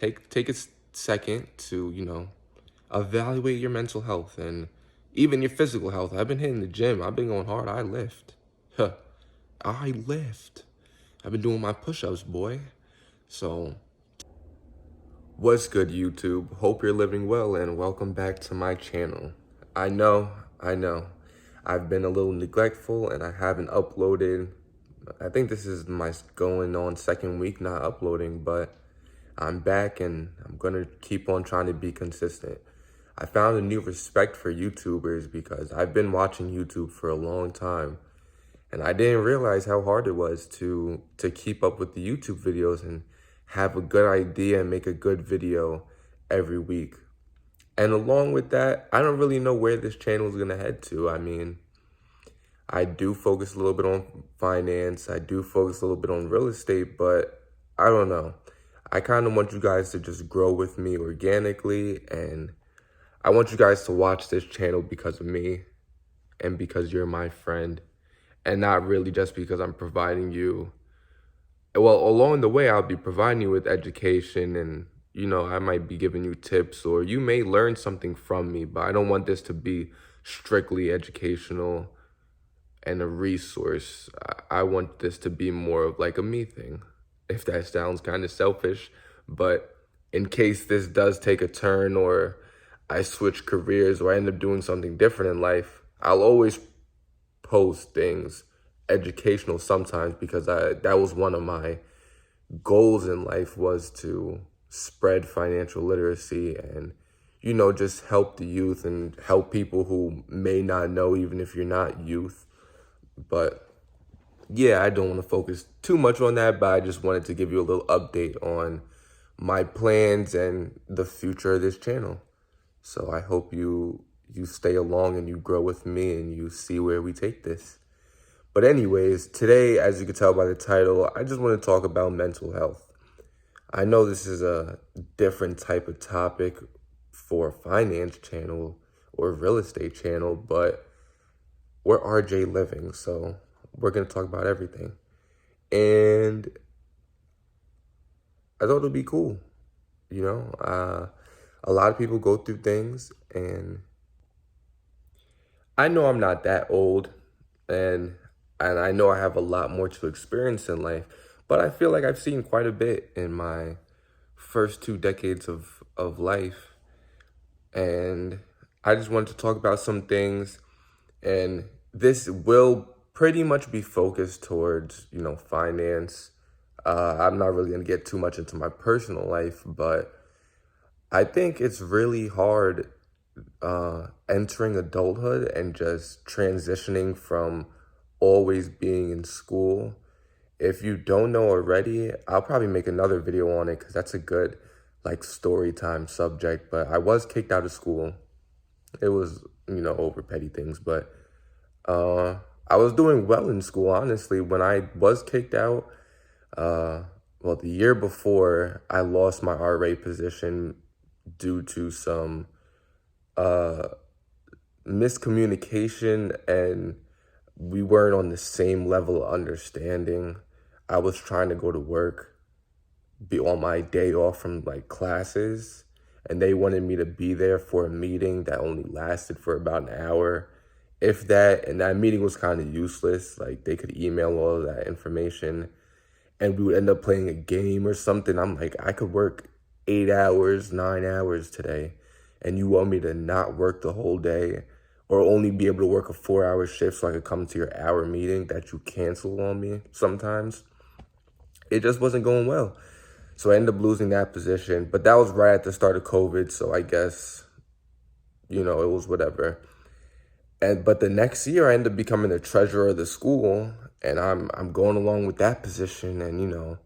take a second to, evaluate your mental health and even your physical health. I've been hitting the gym. I've been going hard. I lift. Huh. I lift. I've been doing my push-ups, boy. So, what's good, YouTube? Hope you're living well and welcome back to my channel. I know. I've been a little neglectful and I haven't uploaded. I think this is my going on second week not uploading, but I'm back and I'm gonna keep on trying to be consistent. I found a new respect for YouTubers because I've been watching YouTube for a long time and I didn't realize how hard it was to keep up with the YouTube videos and have a good idea and make a good video every week. And along with that, I don't really know where this channel is gonna head to. I mean, I do focus a little bit on finance. I do focus a little bit on real estate, but I don't know. I kind of want you guys to just grow with me organically, and I want you guys to watch this channel because of me and because you're my friend, and not really just because I'm providing you. Well, along the way, I'll be providing you with education and, I might be giving you tips or you may learn something from me, but I don't want this to be strictly educational and a resource. I want this to be more of like a me thing, if that sounds kind of selfish. But in case this does take a turn or I switch careers or I end up doing something different in life, I'll always post things educational sometimes because that was one of my goals in life, was to spread financial literacy and just help the youth and help people who may not know, even if you're not youth. But yeah, I don't want to focus too much on that, but I just wanted to give you a little update on my plans and the future of this channel. So I hope you stay along and you grow with me and you see where we take this. But anyways, today, as you can tell by the title, I just want to talk about mental health. I know this is a different type of topic for a finance channel or a real estate channel, but we're RJ Living, so we're going to talk about everything. And I thought it would be cool. A lot of people go through things, and I know I'm not that old, and I know I have a lot more to experience in life, but I feel like I've seen quite a bit in my first 2 decades of life. And I just wanted to talk about some things, and this will pretty much be focused towards, finance. I'm not really going to get too much into my personal life, but I think it's really hard entering adulthood and just transitioning from always being in school. If you don't know already, I'll probably make another video on it because that's a good story time subject. But I was kicked out of school. It was, over petty things, but I was doing well in school, honestly. When I was kicked out, well, the year before, I lost my RA position due to some miscommunication, and we weren't on the same level of understanding. I was trying to go to work, be on my day off from classes, and they wanted me to be there for a meeting that only lasted for about an hour, if that, and that meeting was kind of useless. They could email all of that information and we would end up playing a game or something. I'm like, I could work 8 hours, 9 hours today, and you want me to not work the whole day or only be able to work a 4-hour shift so I could come to your hour meeting that you cancel on me sometimes. It just wasn't going well. So I ended up losing that position, but that was right at the start of COVID. So I guess, it was whatever. But the next year I ended up becoming the treasurer of the school, and I'm going along with that position. And,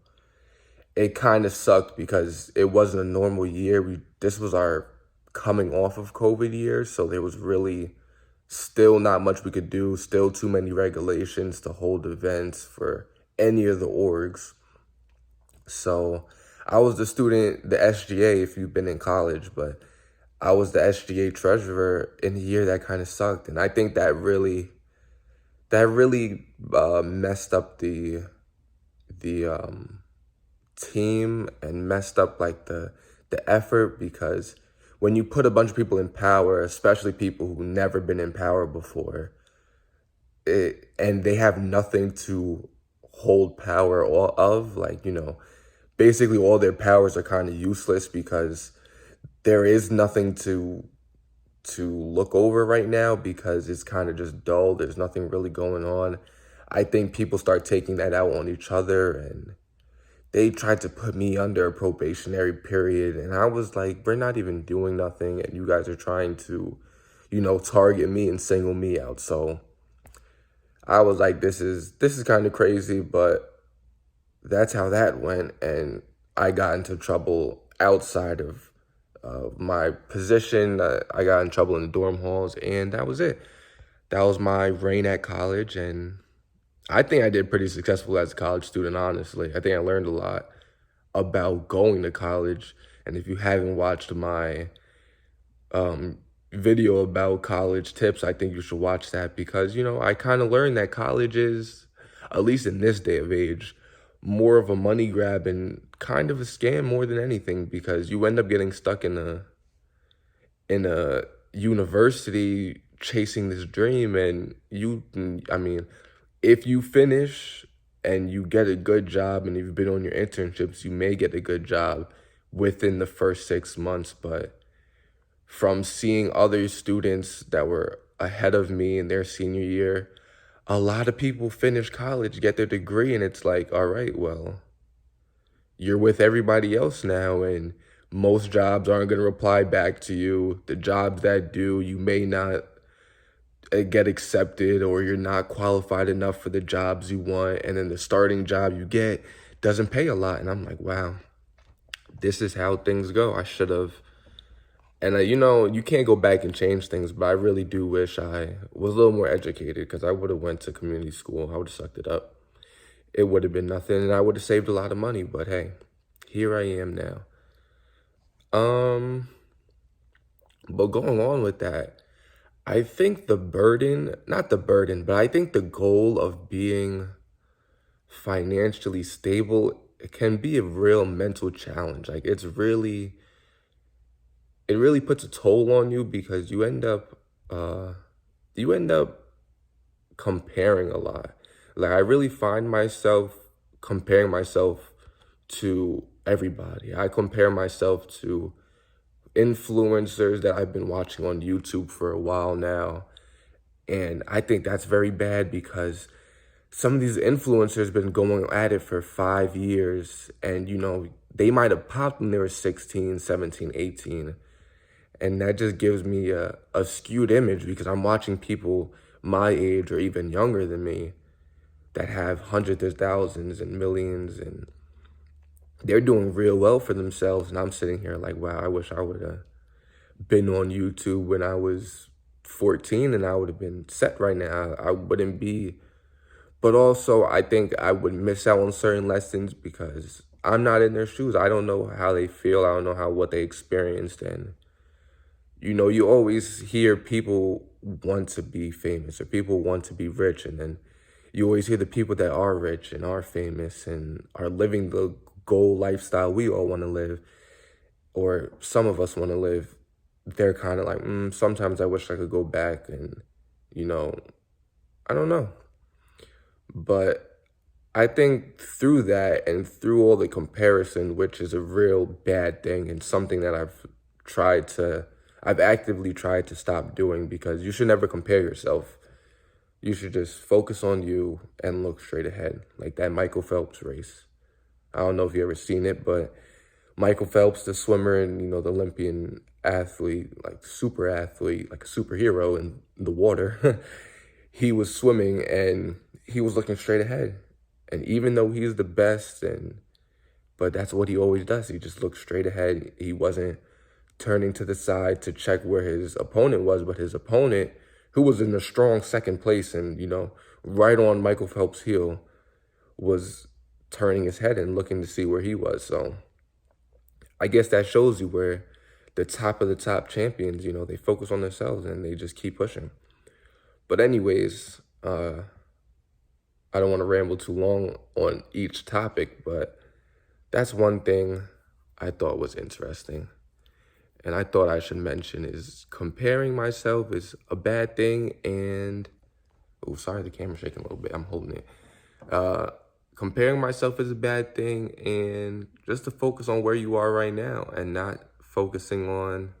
it kind of sucked because it wasn't a normal year. This was our coming off of COVID year. So there was really still not much we could do, still too many regulations to hold events for any of the orgs. So I was the student, the SGA, if you've been in college, but I was the SGA treasurer in the year that kind of sucked. And I think that really messed up the team and messed up like the effort, because when you put a bunch of people in power, especially people who never been in power before, and they have nothing to hold power of, like, basically all their powers are kind of useless because there is nothing to look over right now because it's kind of just dull. There's nothing really going on. I think people start taking that out on each other, and they tried to put me under a probationary period, and I was like, we're not even doing nothing, and you guys are trying to, target me and single me out. So I was like, this is kind of crazy, but that's how that went, and I got into trouble outside of my position. I got in trouble in the dorm halls, and that was it. That was my reign at college, and I think I did pretty successful as a college student, honestly. I think I learned a lot about going to college, and if you haven't watched my video about college tips, I think you should watch that because, I kind of learned that college is, at least in this day of age, more of a money grab and kind of a scam more than anything, because you end up getting stuck in a university chasing this dream, and I mean, if you finish and you get a good job and you've been on your internships, you may get a good job within the first 6 months. But from seeing other students that were ahead of me in their senior year, a lot of people finish college, get their degree, and it's like, all right, well, you're with everybody else now, and most jobs aren't going to reply back to you. The jobs that do, you may not get accepted, or you're not qualified enough for the jobs you want, and then the starting job you get doesn't pay a lot. And I'm like, wow, this is how things go. I should have. And you can't go back and change things, but I really do wish I was a little more educated, because I would have went to community school. I would have sucked it up. It would have been nothing, and I would have saved a lot of money. But hey, here I am now. But going on with that, I think not the burden, but I think the goal of being financially stable, it can be a real mental challenge. Like, it really puts a toll on you, because you end up comparing a lot. Like, I really find myself comparing myself to everybody. I compare myself to influencers that I've been watching on YouTube for a while now. And I think that's very bad, because some of these influencers been going at it for 5 years, and they might have popped when they were 16, 17, 18. And that just gives me a skewed image, because I'm watching people my age or even younger than me that have hundreds of thousands and millions, and they're doing real well for themselves. And I'm sitting here like, wow, I wish I would have been on YouTube when I was 14, and I would have been set right now. I wouldn't be. But also, I think I would miss out on certain lessons because I'm not in their shoes. I don't know how they feel. I don't know what they experienced. And, you always hear people want to be famous, or people want to be rich. And then you always hear the people that are rich and are famous and are living the goal lifestyle we all want to live, or some of us want to live. They're kind of like, sometimes I wish I could go back, and, I don't know. But I think through that and through all the comparison, which is a real bad thing and something that I've actively tried to stop doing, because you should never compare yourself. You should just focus on you and look straight ahead, like that Michael Phelps race. I don't know if you ever seen it, but Michael Phelps, the swimmer and, the Olympian athlete, like super athlete, like a superhero in the water, he was swimming and he was looking straight ahead. And even though he's the best, but that's what he always does. He just looks straight ahead. He wasn't turning to the side to check where his opponent was, but his opponent, who was in a strong second place and, right on Michael Phelps' heel, was turning his head and looking to see where he was. So I guess that shows you where the top of the top champions, they focus on themselves and they just keep pushing. But anyways, I don't want to ramble too long on each topic, but that's one thing I thought was interesting. And I thought I should mention is comparing myself is a bad thing. And, oh, sorry, the camera's shaking a little bit. I'm holding it. Uh, Comparing myself is a bad thing. And just to focus on where you are right now and not focusing on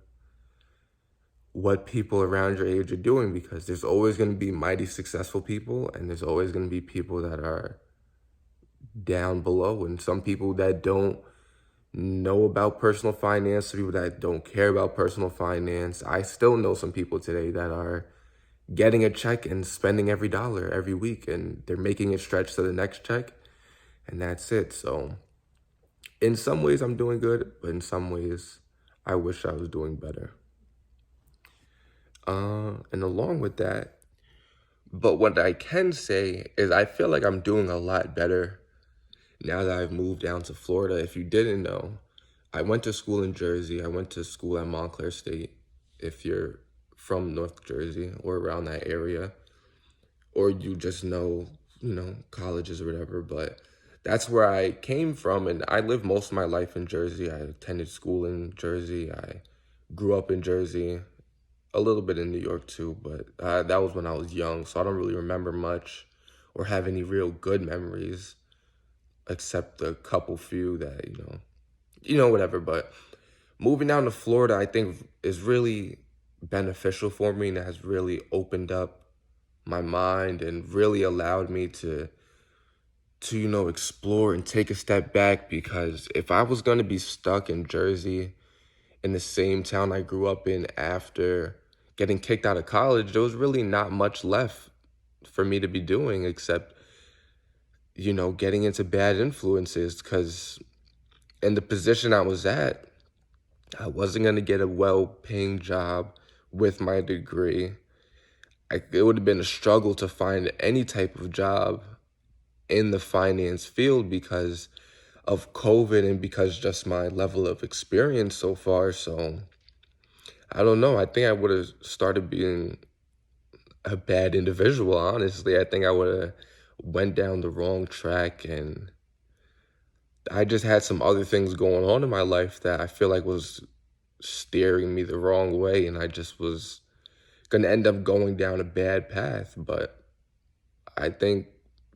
what people around your age are doing, because there's always going to be mighty successful people and there's always going to be people that are down below, and some people that don't know about personal finance, some people that don't care about personal finance. I still know some people today that are getting a check and spending every dollar every week, and they're making it stretch to the next check, and that's it. So in some ways I'm doing good, but in some ways I wish I was doing better. And along with that, but what I can say is I feel like I'm doing a lot better now that I've moved down to Florida. If you didn't know, I went to school in Jersey. I went to school at Montclair State. If you're from North Jersey or around that area, or you just know, colleges or whatever, but that's where I came from. And I lived most of my life in Jersey. I attended school in Jersey. I grew up in Jersey, a little bit in New York too, but that was when I was young. So I don't really remember much or have any real good memories, except a couple few that, whatever. But moving down to Florida, I think is really beneficial for me and has really opened up my mind and really allowed me to explore and take a step back. Because if I was going to be stuck in Jersey, in the same town I grew up in after getting kicked out of college, there was really not much left for me to be doing except, getting into bad influences. Because in the position I was at, I wasn't going to get a well-paying job with my degree. It would have been a struggle to find any type of job in the finance field because of COVID and because just my level of experience so far. So I don't know. I think I would have started being a bad individual, honestly. I think I would have went down the wrong track, and I just had some other things going on in my life that I feel like was steering me the wrong way, and I just was gonna end up going down a bad path. But I think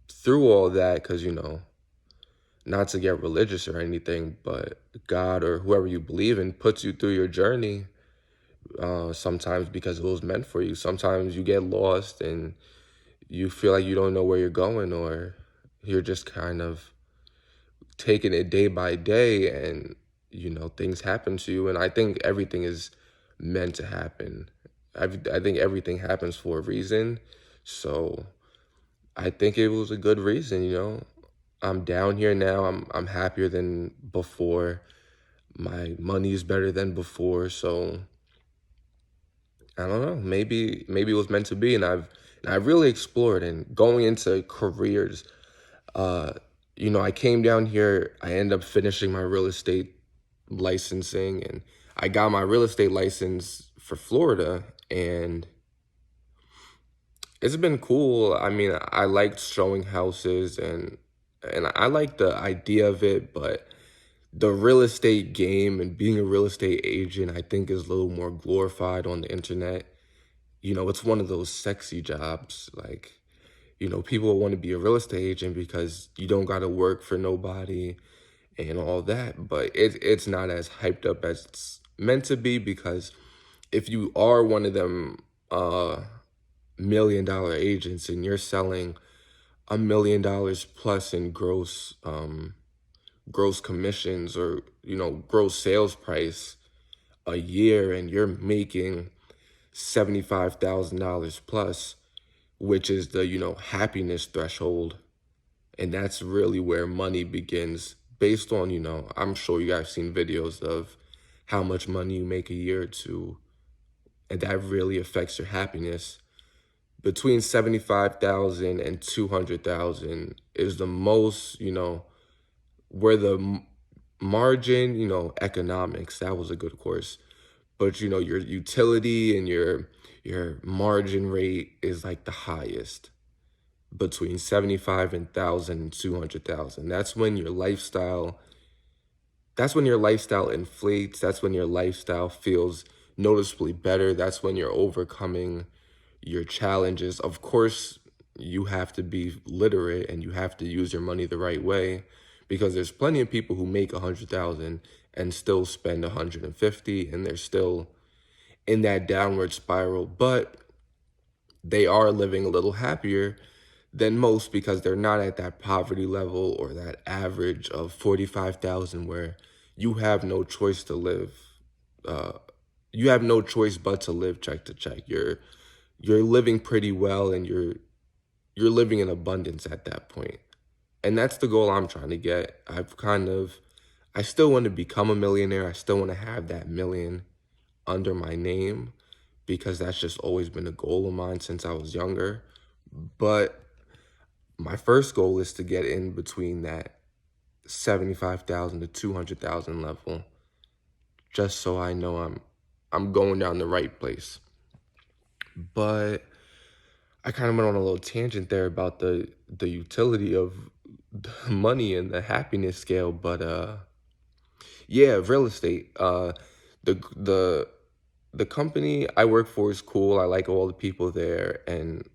through all that, because not to get religious or anything, but God or whoever you believe in puts you through your journey, sometimes because it was meant for you. Sometimes you get lost and you feel like you don't know where you're going, or you're just kind of taking it day by day, and things happen to you. And I think everything is meant to happen. I think everything happens for a reason. So I think it was a good reason. I'm down here now. I'm happier than before. My money is better than before. So I don't know. Maybe it was meant to be, and I've really explored and going into careers. Uh, I came down here. I ended up finishing my real estate licensing, and I got my real estate license for Florida, and it's been cool. I mean, I liked showing houses, and I like the idea of it, but the real estate game and being a real estate agent, I think, is a little more glorified on the internet. It's one of those sexy jobs. Like, people want to be a real estate agent because you don't got to work for nobody and all that. But it's not as hyped up as it's meant to be, because if you are one of them $1 million agents and you're selling $1 million plus in gross commissions, or gross sales price a year, and you're making $75,000 plus, which is the happiness threshold, and that's really where money begins. Based on I'm sure you guys seen videos of how much money you make a year to, and that really affects your happiness. Between 75,000 and 200,000 is the most, where the margin, economics, that was a good course. But your utility and your margin rate is like the highest, between 75 and 200,000. That's when your lifestyle that's when your lifestyle inflates. That's when your lifestyle feels noticeably better. That's when you're overcoming your challenges. Of course, you have to be literate and you have to use your money the right way, because there's plenty of people who make 100,000 and still spend 150, and they're still in that downward spiral, but they are living a little happier than most because they're not at that poverty level or that average of 45,000 where you have no choice to live. Uh, you have no choice but to live check to check. You're living pretty well, and you're living in abundance at that point. And that's the goal I'm trying to get. I still want to become a millionaire. I still want to have that million under my name, because that's just always been a goal of mine since I was younger. But my first goal is to get in between that 75,000 to 200,000 level, just so I know I'm going down the right place. But I kind of went on a little tangent there about the utility of the money and the happiness scale, but yeah, real estate. The the the company I work for is cool. I like all the people there, and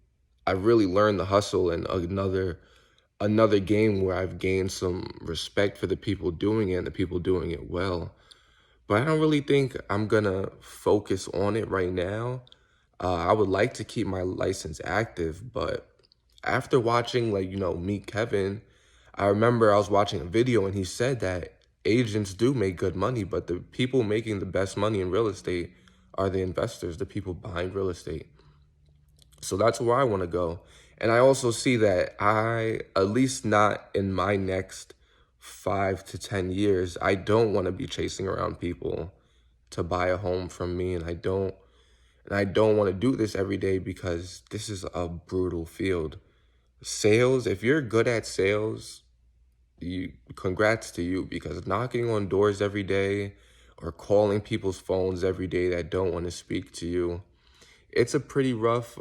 I really learned the hustle, and another game where I've gained some respect for the people doing it and the people doing it well. But I don't really think I'm gonna focus on it right now. I would like to keep my license active, but after watching, like, Meet Kevin, I remember I was watching a video and he said that agents do make good money, but the people making the best money in real estate are the investors, the people buying real estate. So that's where I want to go. And I also see that at least not in my next 5 to 10 years, I don't want to be chasing around people to buy a home from me. And I don't want to do this every day, because this is a brutal field. Sales, if you're good at sales, congrats to you, because knocking on doors every day or calling people's phones every day that don't want to speak to you, it's a pretty rough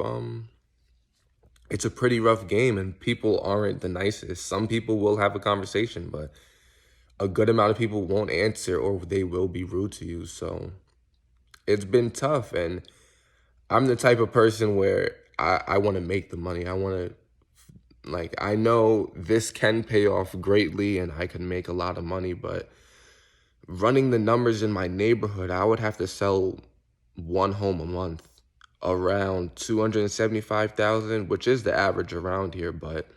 it's a pretty rough game, and people aren't the nicest. Some people will have a conversation, but a good amount of people won't answer, or they will be rude to you. So it's been tough, and I'm the type of person where I want to make the money. I want to, like, I know this can pay off greatly and I can make a lot of money, but running the numbers in my neighborhood, I would have to sell one home a month, around 275,000, which is the average around here, but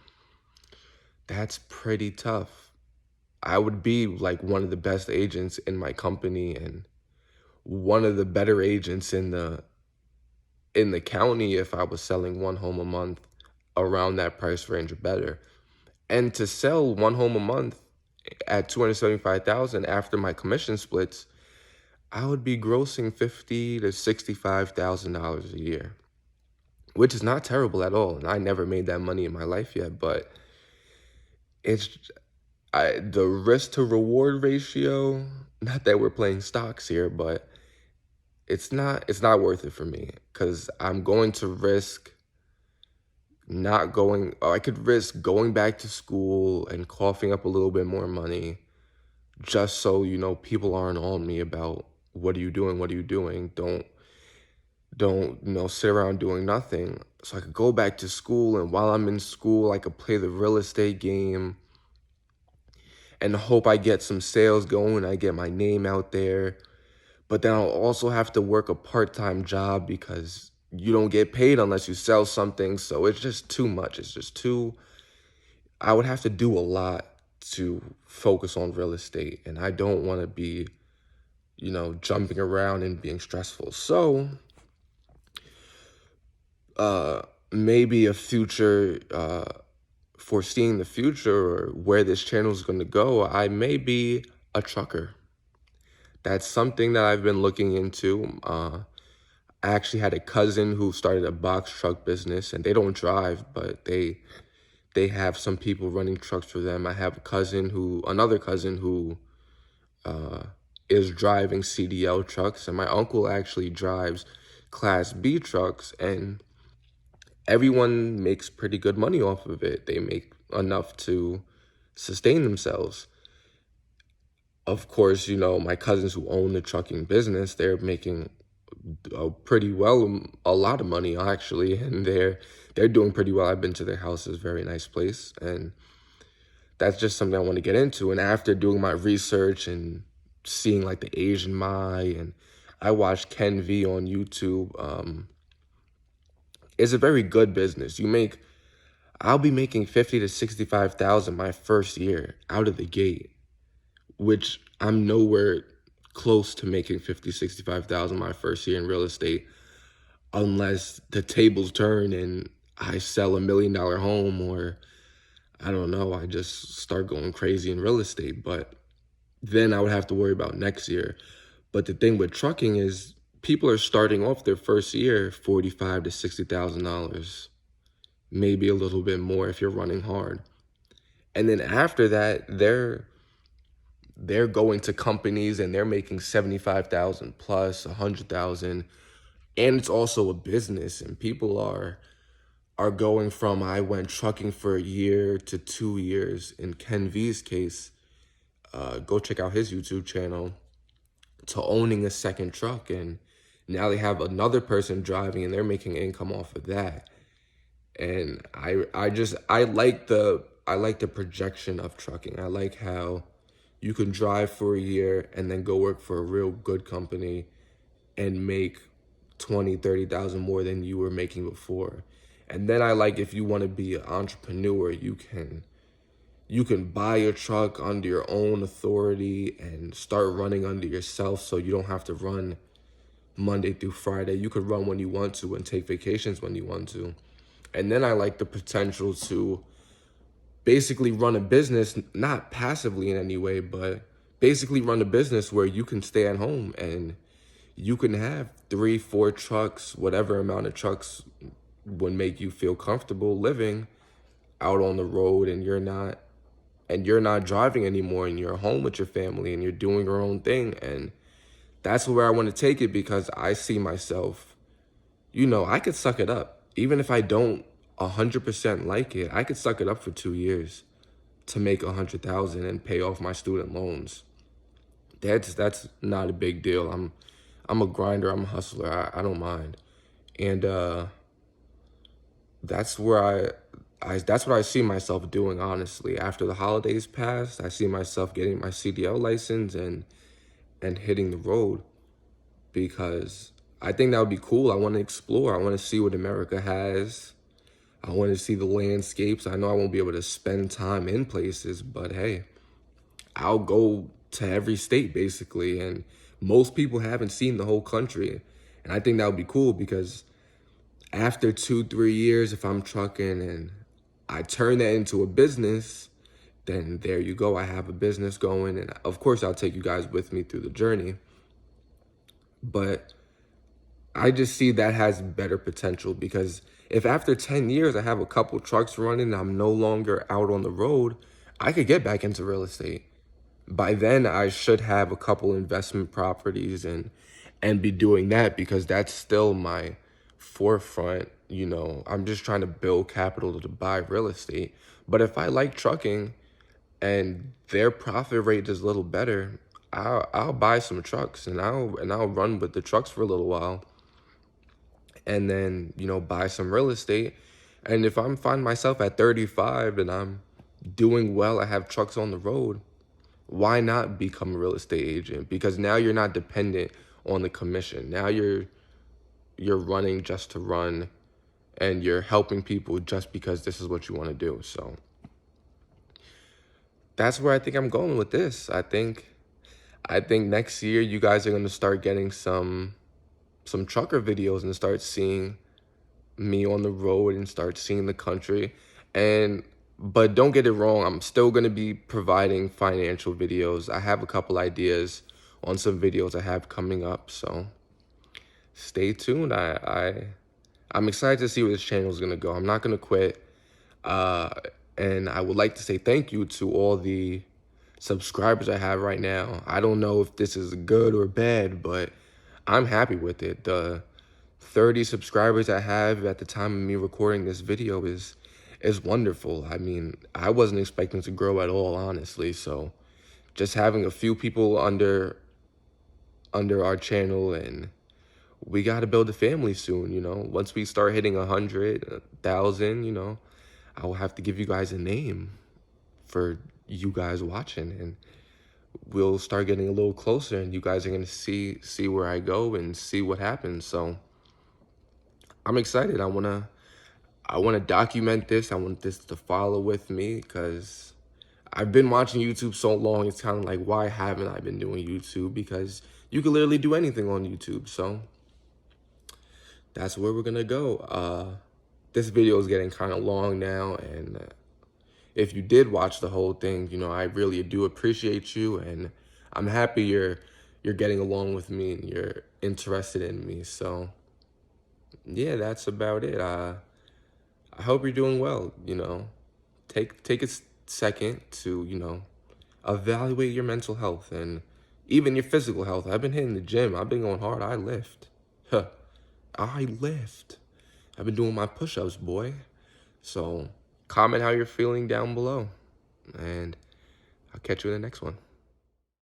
that's pretty tough. I would be like one of the best agents in my company and one of the better agents in the county if I was selling one home a month around that price range or better. And to sell one home a month at 275,000 after my commission splits, I would be grossing $50,000 to $65,000 a year, which is not terrible at all. And I never made that money in my life yet, but it's the risk to reward ratio. Not that we're playing stocks here, but it's not worth it for me, because I'm going to risk not going. Or I could risk going back to school and coughing up a little bit more money, just so people aren't on me about what are you doing, what are you doing. Don't sit around doing nothing. So I could go back to school, and while I'm in school, I could play the real estate game and hope I get some sales going, I get my name out there. But then I'll also have to work a part-time job, because you don't get paid unless you sell something. So it's just too much. It's just too, I would have to do a lot to focus on real estate. And I don't want to be, jumping around and being stressful. So maybe a future, foreseeing the future or where this channel is going to go, I may be a trucker. That's something that I've been looking into. I actually had a cousin who started a box truck business, and they don't drive, but they have some people running trucks for them. I have another cousin who is driving CDL trucks, and my uncle actually drives Class B trucks, and everyone makes pretty good money off of it. They make enough to sustain themselves. Of course, my cousins who own the trucking business, they're making pretty well, a lot of money actually, and they're doing pretty well. I've been to their house; it's a very nice place, and that's just something I want to get into. And after doing my research and seeing like the Asian Mai, and I watched Ken V on YouTube. It's a very good business. I'll be making 50 to 65,000 my first year out of the gate, which I'm nowhere close to making 50, 65,000 my first year in real estate, unless the tables turn and I sell $1 million home, or I don't know, I just start going crazy in real estate. But then I would have to worry about next year. But the thing with trucking is people are starting off their first year $45 to $60,000, maybe a little bit more if you're running hard. And then after that, they're going to companies and they're making 75,000 plus 100,000, and it's also a business. And people are going from, I went trucking for a year to 2 years. In Ken V's case, go check out his YouTube channel, to owning a second truck, and now they have another person driving and they're making income off of that. And I like the projection of trucking. I like how you can drive for a year and then go work for a real good company and make 20, 30,000 more than you were making before. And then I like, if you want to be an entrepreneur, you can buy a truck under your own authority and start running under yourself, so you don't have to run Monday through Friday. You could run when you want to and take vacations when you want to. And then I like the potential to basically run a business, not passively in any way, but basically run a business where you can stay at home and you can have 3, 4 trucks, whatever amount of trucks would make you feel comfortable living out on the road, and you're not driving anymore, and you're home with your family and you're doing your own thing. And that's where I want to take it, because I see myself, I could suck it up. Even if I don't 100% like it, I could suck it up for 2 years to make 100,000 and pay off my student loans. That's not a big deal. I'm a grinder, I'm a hustler. I don't mind. And that's where that's what I see myself doing, honestly. After the holidays pass, I see myself getting my CDL license and hitting the road, because I think that would be cool. I want to explore. I want to see what America has. I want to see the landscapes. I know I won't be able to spend time in places, but hey, I'll go to every state basically. And most people haven't seen the whole country. And I think that would be cool, because after 2, 3 years, if I'm trucking and I turn that into a business, then there you go. I have a business going. And of course, I'll take you guys with me through the journey. But I just see that has better potential, because if after 10 years I have a couple trucks running and I'm no longer out on the road, I could get back into real estate. By then, I should have a couple investment properties and be doing that, because that's still my forefront. I'm just trying to build capital to buy real estate. But if I like trucking and their profit rate is a little better, I'll buy some trucks and I'll run with the trucks for a little while, and then buy some real estate. And if I'm find myself at 35 and I'm doing well, I have trucks on the road, why not become a real estate agent? Because now you're not dependent on the commission. Now you're running just to run, and you're helping people just because this is what you want to do. So that's where I think I'm going with this. I think next year you guys are going to start getting some trucker videos and start seeing me on the road and start seeing the country. But don't get it wrong, I'm still going to be providing financial videos. I have a couple ideas on some videos I have coming up, so stay tuned. I'm excited to see where this channel is going to go. I'm not going to quit. And I would like to say thank you to all the subscribers I have right now. I don't know if this is good or bad, but I'm happy with it. The 30 subscribers I have at the time of me recording this video is wonderful. I mean, I wasn't expecting to grow at all, honestly. So just having a few people under our channel, and we got to build a family soon, you know. Once we start hitting 100, 1,000, you know, I will have to give you guys a name for you guys watching, and we'll start getting a little closer, and you guys are going to see where I go and see what happens. So I'm excited. I want to document this. I want this to follow with me, because I've been watching YouTube so long. It's kind of like, why haven't I been doing YouTube? Because you can literally do anything on YouTube. So that's where we're gonna go. This video is getting kind of long now, and if you did watch the whole thing, you know, I really do appreciate you, and I'm happy you're getting along with me and you're interested in me. So yeah, that's about it. I hope you're doing well. You know, take a second to, you know, evaluate your mental health and even your physical health. I've been hitting the gym. I've been going hard. I lift. Huh. I lift. I've been doing my push-ups, boy. So comment how you're feeling down below, and I'll catch you in the next one.